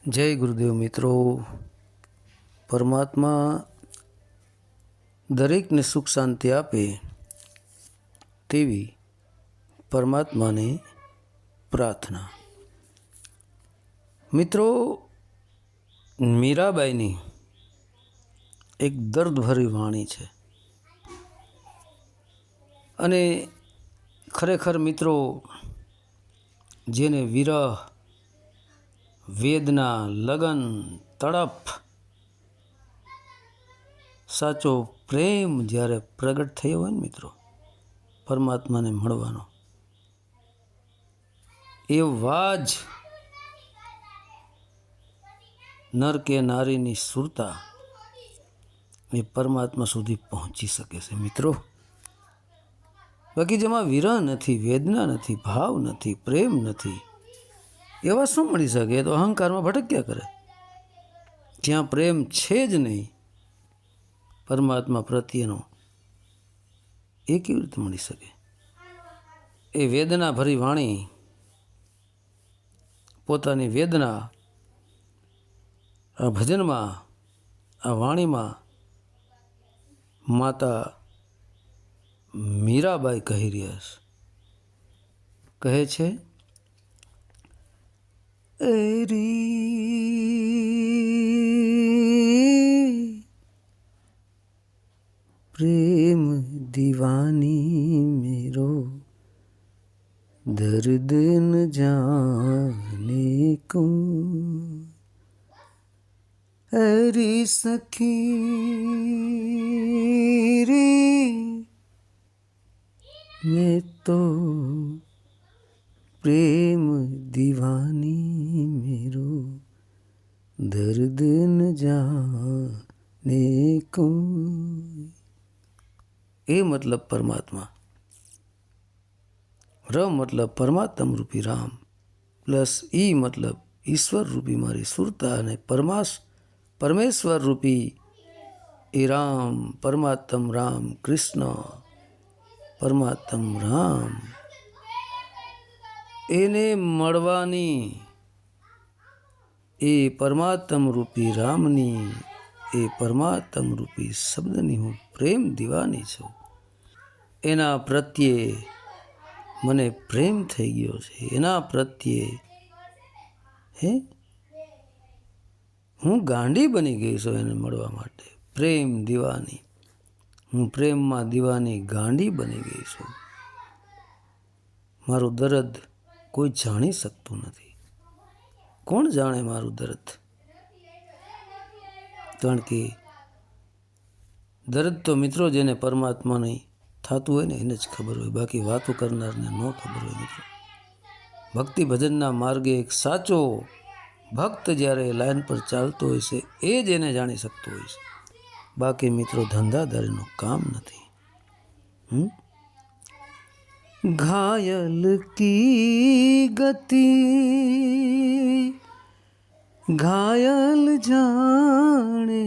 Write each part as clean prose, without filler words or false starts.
જય ગુરુદેવ મિત્રો. પરમાત્મા દરેકને સુખ શાંતિ આપે તેવી પરમાત્માની પ્રાર્થના. મિત્રો, મીરાબાઈની એક દર્દભરી વાણી છે અને ખરેખર મિત્રો, જેને વિરહ, વેદના, લગન, તડપ, સાચો પ્રેમ જ્યારે પ્રગટ થયો હોય ને મિત્રો પરમાત્માને મળવાનો, એવા જ નર કે નારીની સુરતા એ પરમાત્મા સુધી પહોંચી શકે છે મિત્રો. બાકી જેમાં વિરહ નથી, વેદના નથી, ભાવ નથી, પ્રેમ નથી, એવા શું મળી શકે? એ તો અહંકારમાં ભટક્યા કરે. જ્યાં પ્રેમ છે જ નહીં પરમાત્મા પ્રત્યેનો, એ કેવી રીતે મળી શકે? એ વેદના ભરી વાણી, પોતાની વેદના આ ભજનમાં, આ વાણીમાં માતા મીરાબાઈ કહી રહ્યા છે. કહે છે, प्रेम दीवानी मेरो दर्द न जाने को, अरे सखी रे मैं तो प्रेम दीवानी मेरो दर्द न जाने को. એ મતલબ પરમાત્મા, ર મતલબ પરમાત્મ રૂપી રામ, પ્લસ ઈ મતલબ ઈશ્વર રૂપી મારી સુરતા, અને પરમેશ્વર રૂપી એ રામ, પરમાત્મ રામ કૃષ્ણ, પરમાત્મ રામ, એને મળવાની, એ પરમાત્મ રૂપી રામની, એ પરમાત્મ રૂપી શબ્દની હું પ્રેમ દીવાની છું. એના પ્રત્યે મને પ્રેમ થઈ ગયો છે. એના પ્રત્યે હું ગાંડી બની ગઈ છું એને મળવા માટે. પ્રેમ દીવાની, હું પ્રેમમાં દીવાની ગાંડી બની ગઈ છું. મારું દર્દ કોઈ જાણી શકતું નથી. કોણ જાણે મારું દર્દ? કારણ કે દર્દ તો મિત્રો જેને પરમાત્મા નહીં થતું હોય ને એને જ ખબર હોય. બાકી વાતો કરનારને ન ખબર હોય મિત્રો. ભક્તિ ભજનના માર્ગે એક સાચો ભક્ત જ્યારે લાઈન પર ચાલતો હોય છે એ જ એને જાણી શકતો હોય છે. બાકી મિત્રો ધંધાદારીનું કામ નથી. ઘાયલ કી ગતિ घायल जाने,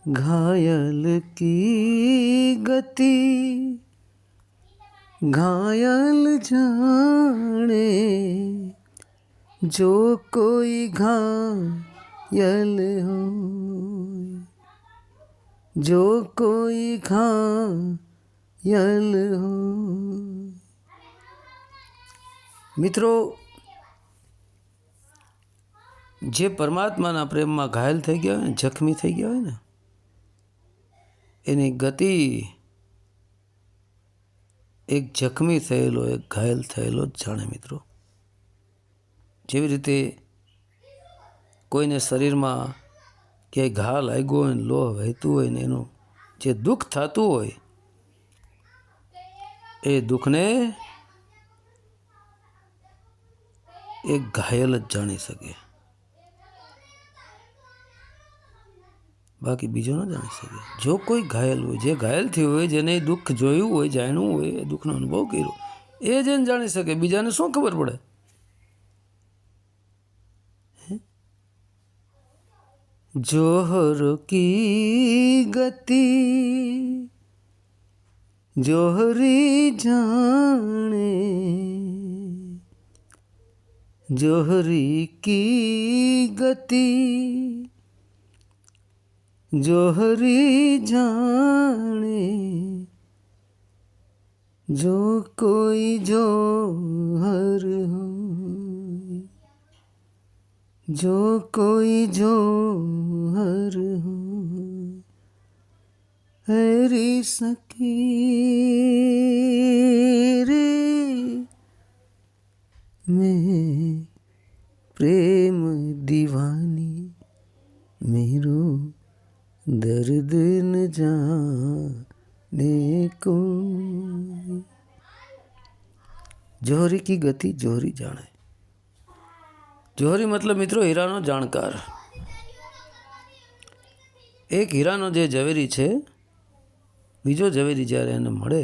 घायल की गति घायल जाने, जो कोई घायल हो, जो कोई घायल हो. મિત્રો, જે પરમાત્માના પ્રેમમાં ઘાયલ થઈ ગયા હોય ને, જખમી થઈ ગયા હોય ને, એની ગતિ એક જખમી થયેલો, એક ઘાયલ થયેલો જ જાણે મિત્રો. જેવી રીતે કોઈને શરીરમાં ક્યાંય ઘા લાગ્યો હોય ને, લોહ વહેતું હોય ને, એનું જે દુઃખ થતું હોય એ દુઃખને એક ઘાયલ જ જાણી શકે. બાકી બીજો ન જાણી શકે. જો કોઈ ઘાયલ હોય, જે ઘાયલ થયું હોય, જેને દુઃખ જોયું હોય, જાણ્યું હોય, એ દુઃખનો અનુભવ કર્યો, એ જ એને જાણી શકે. બીજાને શું ખબર પડે? જોહર કી ગતિ જોહરી જાણે जोहरी की गति जोहरी जाने, जो कोई जोहर हो, जो कोई जोहर हो, हरी सकी रे मैं प्रेम दीवानी, मेरो दर्द न जाने को। जोहरी की गति जोहरी जाने। जोहरी मतलब મિત્રો હીરાનો જાણકાર। એક હીરાનો જે ઝવેરી છે, બીજો ઝવેરી જ્યારે એને મળે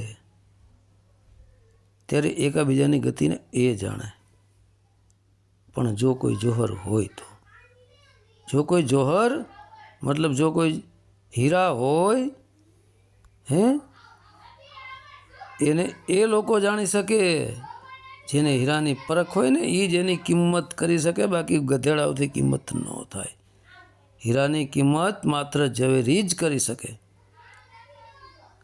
ત્યારે એકાબીજાની ગતિને એ જાણે। પણ જો કોઈ જોહર હોય તો, જો કોઈ જોહર મતલબ જો કોઈ હીરા હોય હે, એને એ લોકો જાણી શકે જેને હીરાની પરખ હોય ને, એ જ એની કિંમત કરી શકે, બાકી ગધેડાઓથી કિંમત ન થાય। હીરાની કિંમત માત્ર ઝવેરી જ કરી શકે,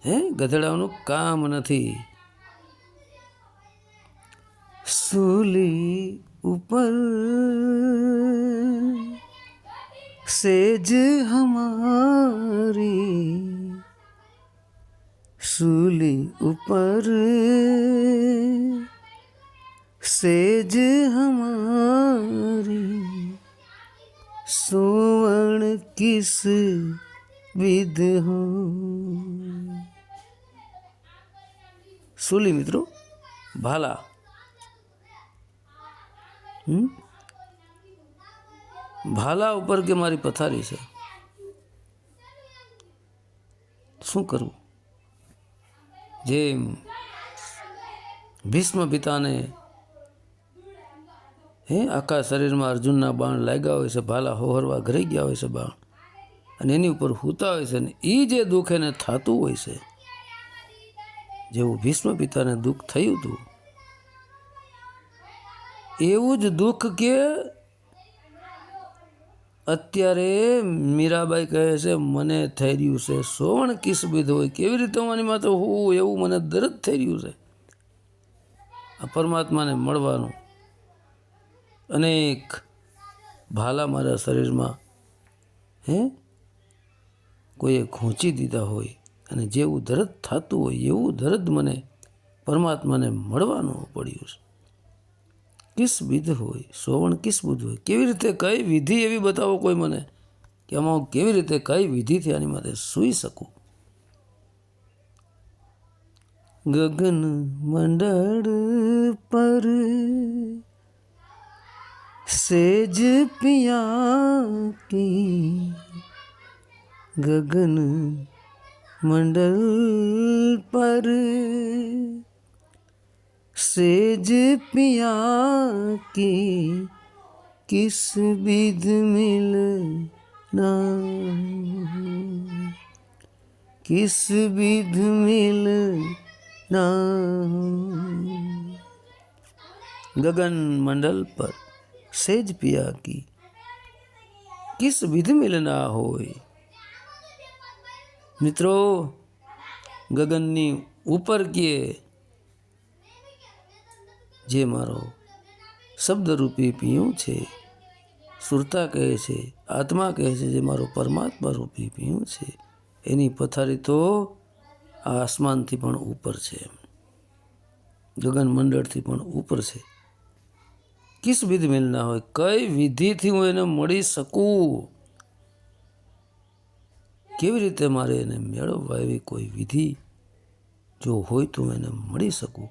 હે, ગધેડાઓનું કામ નથી। सूली ऊपर सेज हमारी, सूली ऊपर सेज हमारी, सोवण किस विध हो। सूली मित्रों भाला, ભાલા ઉપર કે મારી પથારી છે, શું કરવું? જેમ ભીષ્મ પિતાને આખા શરીરમાં અર્જુનના બાણ લાગ્યા હોય છે, ભાલા હોહરવા ઘરે ગયા હોય છે બાણ, અને એની ઉપર હૂતા હોય છે, ને એ જે દુઃખ એને થતું હોય છે, જેવું ભીષ્મ પિતાને દુઃખ થયું હતું, એવું જ દુઃખ કે અત્યારે મીરાબાઈ કહે છે મને થઈ રહ્યું છે। સોવણ કિસ વિધ હોય, કેવી રીતે મારી માથે હું એવું મને દર્દ થઈ રહ્યું છે આ પરમાત્માને મળવાનું। અનેક ભાલા મારા શરીરમાં કોઈએ ખૂંચી દીધા હોય, અને જેવું દર્દ થતું હોય એવું દર્દ મને પરમાત્માને મળવાનું પડ્યું છે। કિસ વિધ હોય, સોવણ કિસ બુધ હોય, કેવી રીતે કઈ વિધિ એવી બતાવો કોઈ મને કે આમાં હું કેવી રીતે કઈ વિધિથી આની માટે સૂઈ શકું। ગગન મંડળ પર સેજ પિયા કી, ગગન મંડળ પર सेज पिया की, किस विध मिलना, किस विध मिलना। गगन मंडल पर सेज पिया की, किस विध मिलना होय। मित्रों गगननी ऊपर किए જે મારો શબ્દરૂપી પીયું છે, સુરતા કહે છે, આત્મા કહે છે, જે મારો પરમાત્મા રૂપી પીયું છે, એની પથારી તો આ આસમાનથી પણ ઉપર છે, ગગન મંડળથી પણ ઉપર છે। કિસ વિધ મિલના હોય, કઈ વિધિથી હું એને મળી શકું, કેવી રીતે મારે એને મેળવવા, એવી કોઈ વિધિ જો હોય તો એને મળી શકું।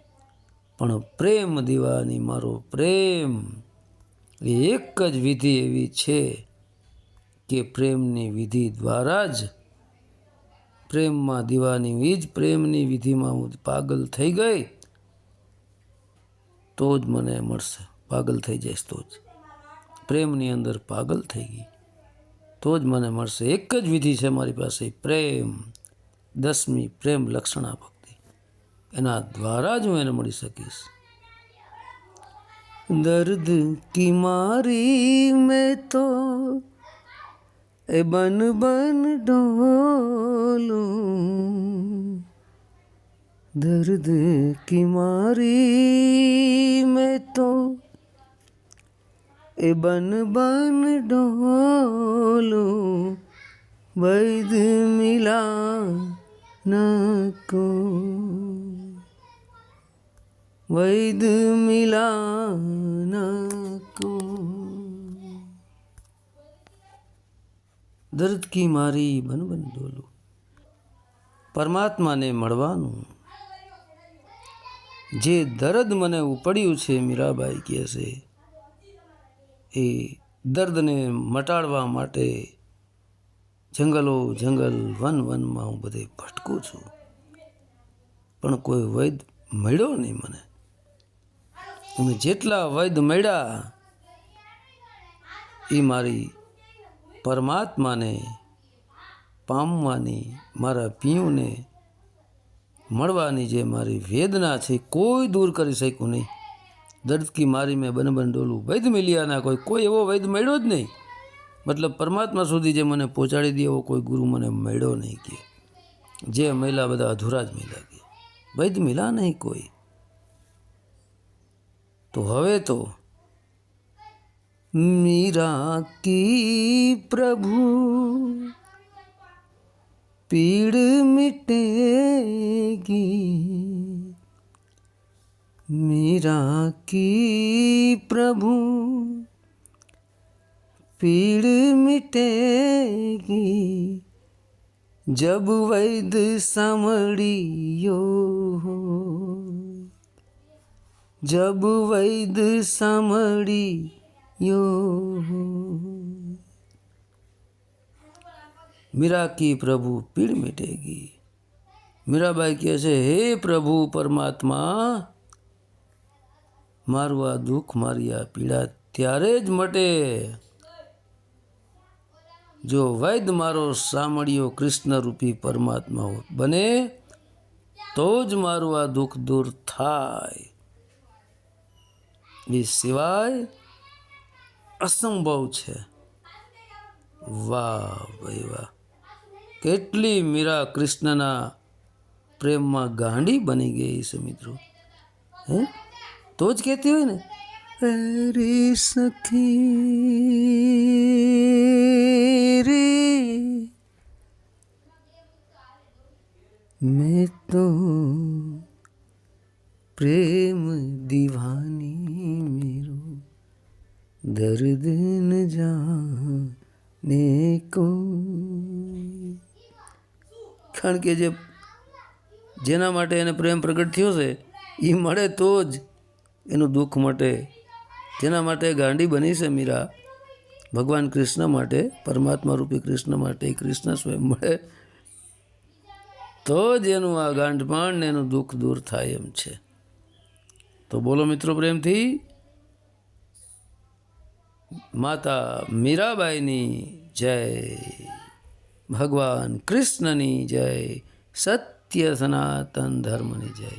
પણ પ્રેમ દીવાની મારો પ્રેમ એ એક જ વિધિ એવી છે કે પ્રેમની વિધિ દ્વારા જ, પ્રેમમાં દીવાની જ પ્રેમની વિધિમાં હું પાગલ થઈ ગઈ તો જ મને મળશે। પાગલ થઈ જઈશ તો જ, પ્રેમની અંદર પાગલ થઈ ગઈ તો જ મને મળશે। એક જ વિધિ છે મારી પાસે, પ્રેમ, 10મી પ્રેમ લક્ષણા ભક્તિ, એના દ્વારા જ હું એને મળી શકીશ। दर्द की मारी मैं तो ए बन बन डोलूं, दर्द की मारी मैं तो ए बन बन डोलूं, वैद मिला न को, वैद मिला न को। દર્દ કી મારી બન બન ડોલું, પરમાત્માને મળવાનું જે દર્દ મને ઉપડ્યું છે, મીરાબાઈ કહે છે, એ દર્દને મટાડવા માટે જંગલો જંગલ વન વનમાં હું બધે ભટકું છું, પણ કોઈ વૈદ મળ્યો નહીં મને. અને જેટલા વૈદ મળ્યા એ મારી પરમાત્માને પામવાની, મારા પિયુને મળવાની જે મારી વેદના છે કોઈ દૂર કરી શક્યું નહીં. દર્દ કી મારી મેં બન બન ડોલું, વૈદ મિલિયાના કોઈ એવો વૈદ મળ્યો જ નહીં. મતલબ પરમાત્મા સુધી જે મને પહોંચાડી દે એવો કોઈ ગુરુ મને મળ્યો નહીં. કે જે મહિલા બધા અધૂરા જ મહિલા કે વૈદ મિલા નહીં કોઈ. તો હવે તો मीरा की प्रभु पीड़ मिटेगी, मीरा की प्रभु पीड़ मिटेगी, जब वैद सामड़ियो, जब वैद सामड़ी यो. मीरा की प्रभु पीड़ मिटेगी. मीराबाई કહે છે, હે પ્રભુ પરમાત્મા, મારું આ દુઃખ, મારી આ પીડા ત્યારે જ મટે જો વૈદ મારો સામળિયો કૃષ્ણ રૂપી પરમાત્મા બને તો જ મારું આ દુઃખ દૂર થાય. એ સિવાય અસંભવ છે. વાહ ભાઈ વાહ, કેટલી મીરા કૃષ્ણના પ્રેમમાં ગાંડી બની ગઈ છે મિત્રો. હે તો જ કહેતી હોય ને, અરે સખી રે મેં તો પ્રેમ દીવાની મેરો દર્દ ન જાને કો. કારણ કે જેના માટે એને પ્રેમ પ્રગટ થયો છે એ મળે તો જ એનું દુઃખ મટે. જેના માટે ગાંડી બની છે મીરા, ભગવાન કૃષ્ણ માટે, પરમાત્મા રૂપી કૃષ્ણ માટે, કૃષ્ણ સ્વયં મળે તો જ એનું આ ગાંઠપણ ને એનું દુઃખ દૂર થાય એમ છે. તો બોલો મિત્રો પ્રેમથી માતા મીરાબાઈની જય, ભગવાન કૃષ્ણની જય, સત્ય સનાતન ધર્મની જય.